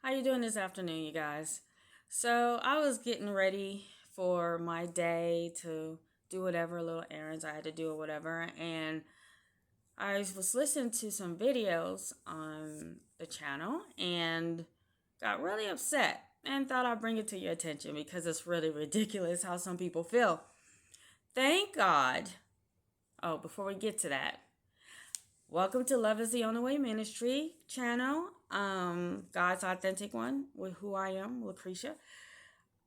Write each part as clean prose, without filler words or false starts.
How you doing this afternoon, you guys? So I was getting ready for my day to do whatever little errands I had to do or whatever, and I was listening to some videos on the channel and got really upset and thought I'd bring it to your attention because it's really ridiculous how some people feel. Thank God. Oh, before we get to that, welcome to Love is the Only Way Ministry channel. God's authentic one with who I am, Lucretia.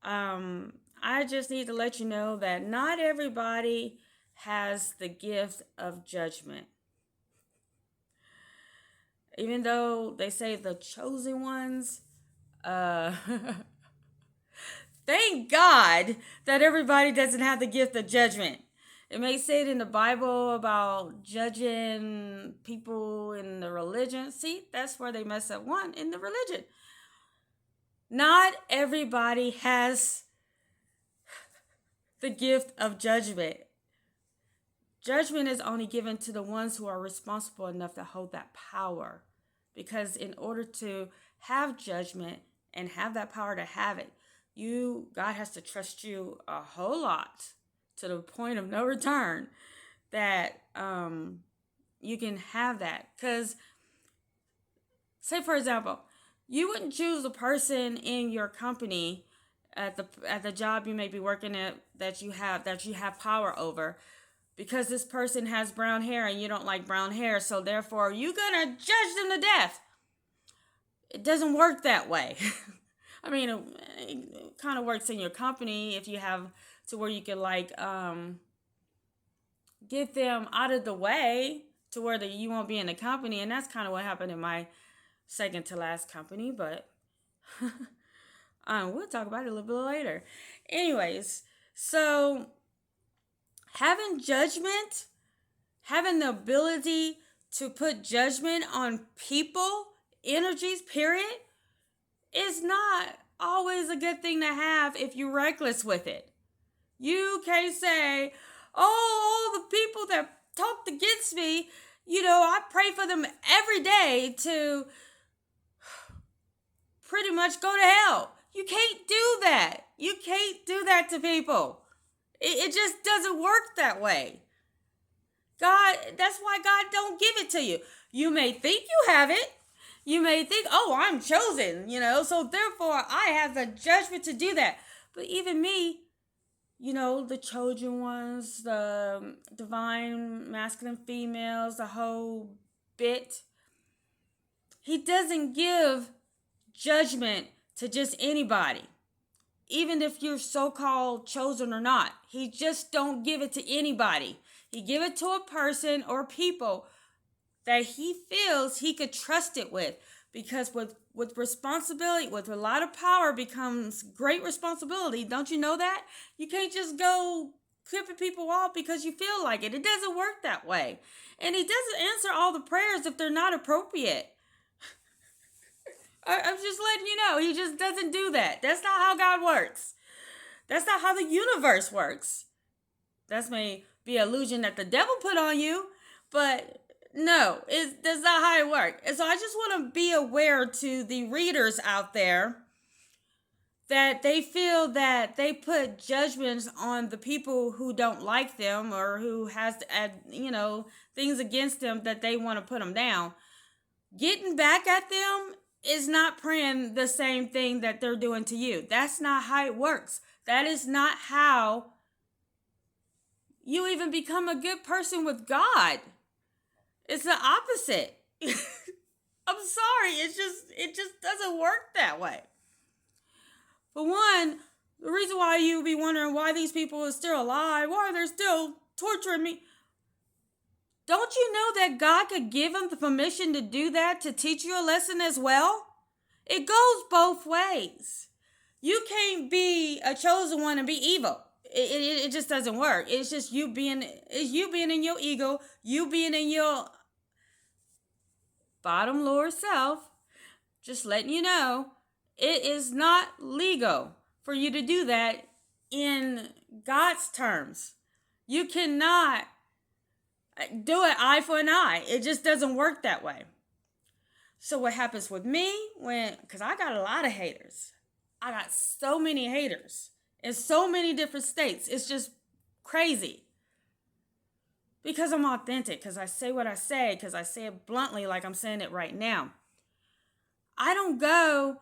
I just need to let you know that not everybody has the gift of judgment. Even though they say the chosen ones, uh, thank God that everybody doesn't have the gift of judgment. It may say it in the Bible about judging people in the religion. See, that's where they mess up one in the religion. Not everybody has the gift of judgment. Judgment is only given to the ones who are responsible enough to hold that power. Because in order to have judgment and have that power to have it, God has to trust you a whole lot to the point of no return that you can have that. Because, say for example, you wouldn't choose a person in your company at the job you may be working at that you have power over because this person has brown hair and you don't like brown hair, so therefore you're gonna judge them to death. It doesn't work that way. I mean, it kind of works in your company if you have to where you can get them out of the way to where you won't be in the company, and that's kind of what happened in my second to last company, but we'll talk about it a little bit later. Anyways, so having judgment, having the ability to put judgment on people, energies, period, is not always a good thing to have if you're reckless with it. You can't say, oh, all the people that talked against me, I pray for them every day to pretty much go to hell. You can't do that. You can't do that to people. It just doesn't work that way. That's why God don't give it to you. You may think you have it. You may think, oh, I'm chosen, so therefore I have the judgment to do that. But even me, the chosen ones, the divine masculine females, the whole bit, he doesn't give judgment to just anybody. Even if you're so-called chosen or not, he just don't give it to anybody. He give it to a person or people that he feels he could trust it with. Because with responsibility, with a lot of power becomes great responsibility. Don't you know that? You can't just go clipping people off because you feel like it. It doesn't work that way. And he doesn't answer all the prayers if they're not appropriate. I'm just letting you know, he just doesn't do that. That's not how God works. That's not how the universe works. That's may be an illusion that the devil put on you, but no, that's not how it works. And so I just want to be aware to the readers out there that they feel that they put judgments on the people who don't like them or who has, things against them that they want to put them down. Getting back at them is not praying the same thing that they're doing to you. That's not how it works. That is not how you even become a good person with God. It's the opposite. I'm sorry. It just doesn't work that way. For one, the reason why you be wondering why these people are still alive, why they're still torturing me. Don't you know that God could give them the permission to do that, to teach you a lesson as well? It goes both ways. You can't be a chosen one and be evil. It just doesn't work. It's just you being in your ego, you being in your bottom lower self, just letting you know, it is not legal for you to do that in God's terms. You cannot do an eye for an eye. It just doesn't work that way. So what happens with me because I got a lot of haters. I got so many haters in so many different states. It's just crazy. Because I'm authentic, because I say what I say, because I say it bluntly like I'm saying it right now. I don't go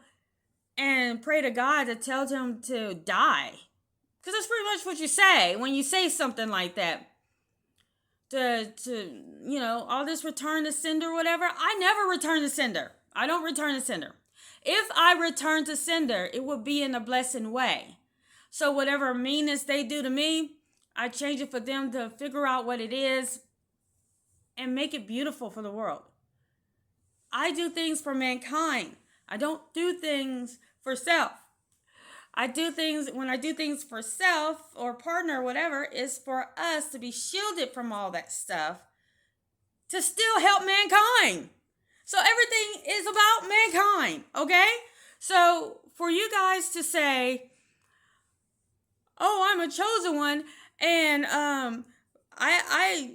and pray to God to tell him to die. Because that's pretty much what you say when you say something like that. All this return to sender or whatever. I never return to sender. I don't return to sender. If I return to sender, it would be in a blessing way. So whatever meanness they do to me, I change it for them to figure out what it is and make it beautiful for the world. I do things for mankind. I don't do things for self. When I do things for self or partner or whatever, is for us to be shielded from all that stuff to still help mankind. So everything is about mankind, okay? So for you guys to say, oh, I'm a chosen one, and I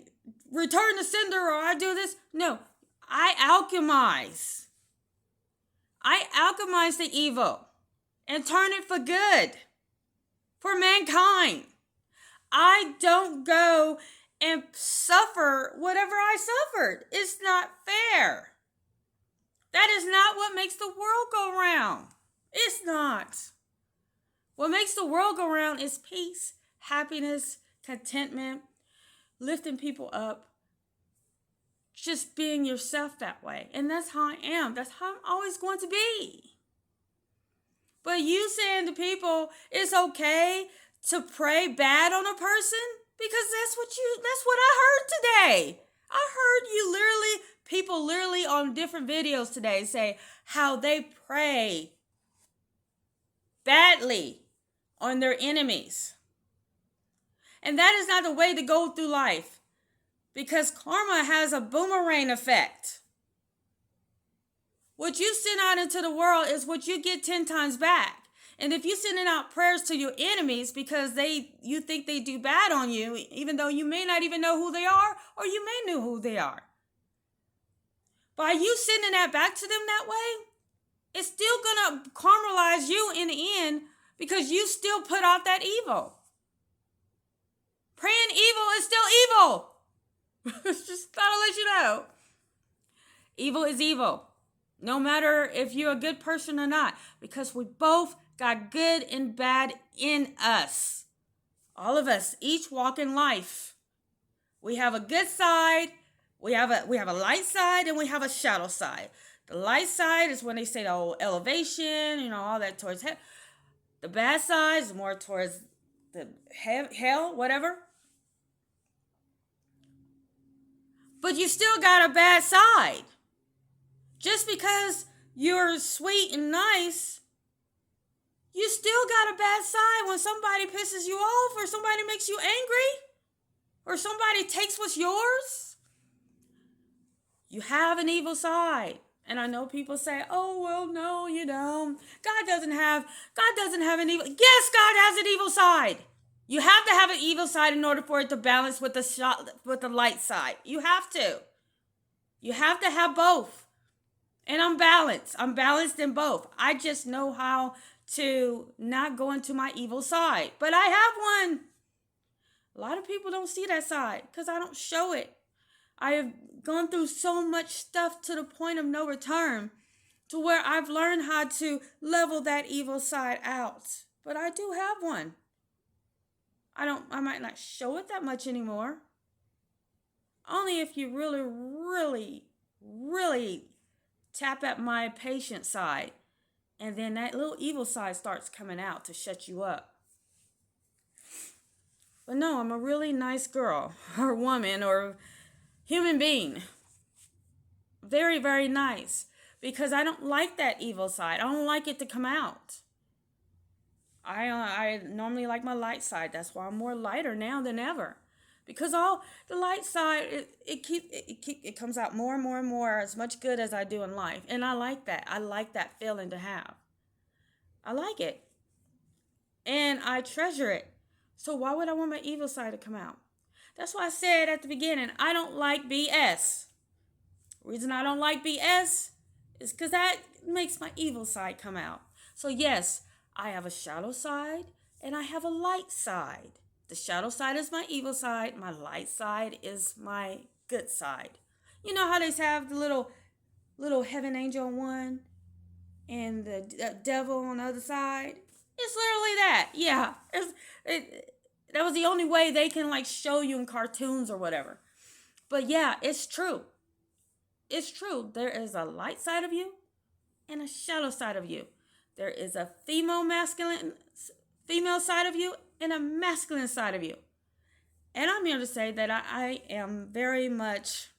return to sender or I do this. No, I alchemize. I alchemize the evil and turn it for good, for mankind. I don't go and suffer whatever I suffered. It's not fair. That is not what makes the world go round. It's not. What makes the world go round is peace, happiness, contentment, lifting people up, just being yourself that way. And that's how I am. That's how I'm always going to be. But you saying to people, it's okay to pray bad on a person? Because that's what I heard today. I heard people literally on different videos today say how they pray badly on their enemies. And that is not the way to go through life. Because karma has a boomerang effect. What you send out into the world is what you get 10 times back. And if you're sending out prayers to your enemies because you think they do bad on you, even though you may not even know who they are, or you may know who they are. By you sending that back to them that way, it's still going to caramelize you in the end because you still put out that evil. Praying evil is still evil. Just thought I'd let you know. Evil is evil. No matter if you're a good person or not. Because we both got good and bad in us. All of us, each walk in life. We have a good side. We have a light side and we have a shadow side. The light side is when they say the whole elevation, all that towards heaven. The bad side is more towards the hell, whatever. But you still got a bad side. Just because you're sweet and nice, you still got a bad side when somebody pisses you off or somebody makes you angry or somebody takes what's yours. You have an evil side. And I know people say, oh, well, no, you don't. God doesn't have an evil. Yes, God has an evil side. You have to have an evil side in order for it to balance with the light side. You have to. You have to have both. And I'm balanced. I'm balanced in both. I just know how to not go into my evil side. But I have one. A lot of people don't see that side because I don't show it. I have gone through so much stuff to the point of no return to where I've learned how to level that evil side out. But I do have one. I might not show it that much anymore. Only if you really, really, really tap at my patient side. And then that little evil side starts coming out to shut you up. But no, I'm a really nice girl or woman or human being. Very, very nice. Because I don't like that evil side. I don't like it to come out. I normally like my light side. That's why I'm more lighter now than ever. Because all the light side, it comes out more and more and more, as much good as I do in life. And I like that. I like that feeling to have. I like it. And I treasure it. So why would I want my evil side to come out? That's why I said at the beginning, I don't like BS. The reason I don't like BS It's because that makes my evil side come out. So, yes, I have a shadow side and I have a light side. The shadow side is my evil side. My light side is my good side. You know how they have the little heaven angel on one and the devil on the other side? It's literally that. Yeah. That was the only way they can like show you in cartoons or whatever. But yeah, it's true. It's true. There is a light side of you and a shadow side of you. There is a female side of you and a masculine side of you. And I'm here to say that I am very much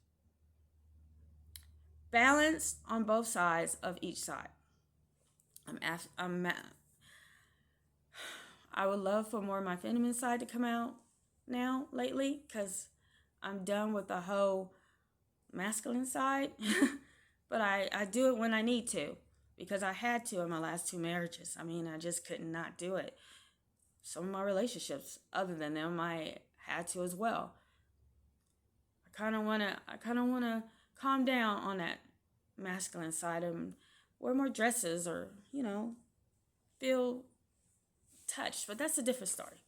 balanced on both sides of each side. I would love for more of my feminine side to come out now lately because I'm done with the whole masculine side. But I do it when I need to because I had to in my last 2 marriages. I mean, I just could not do it. Some of my relationships, other than them, I had to as well. I kind of wanna calm down on that masculine side and wear more dresses or feel touched. But that's a different story.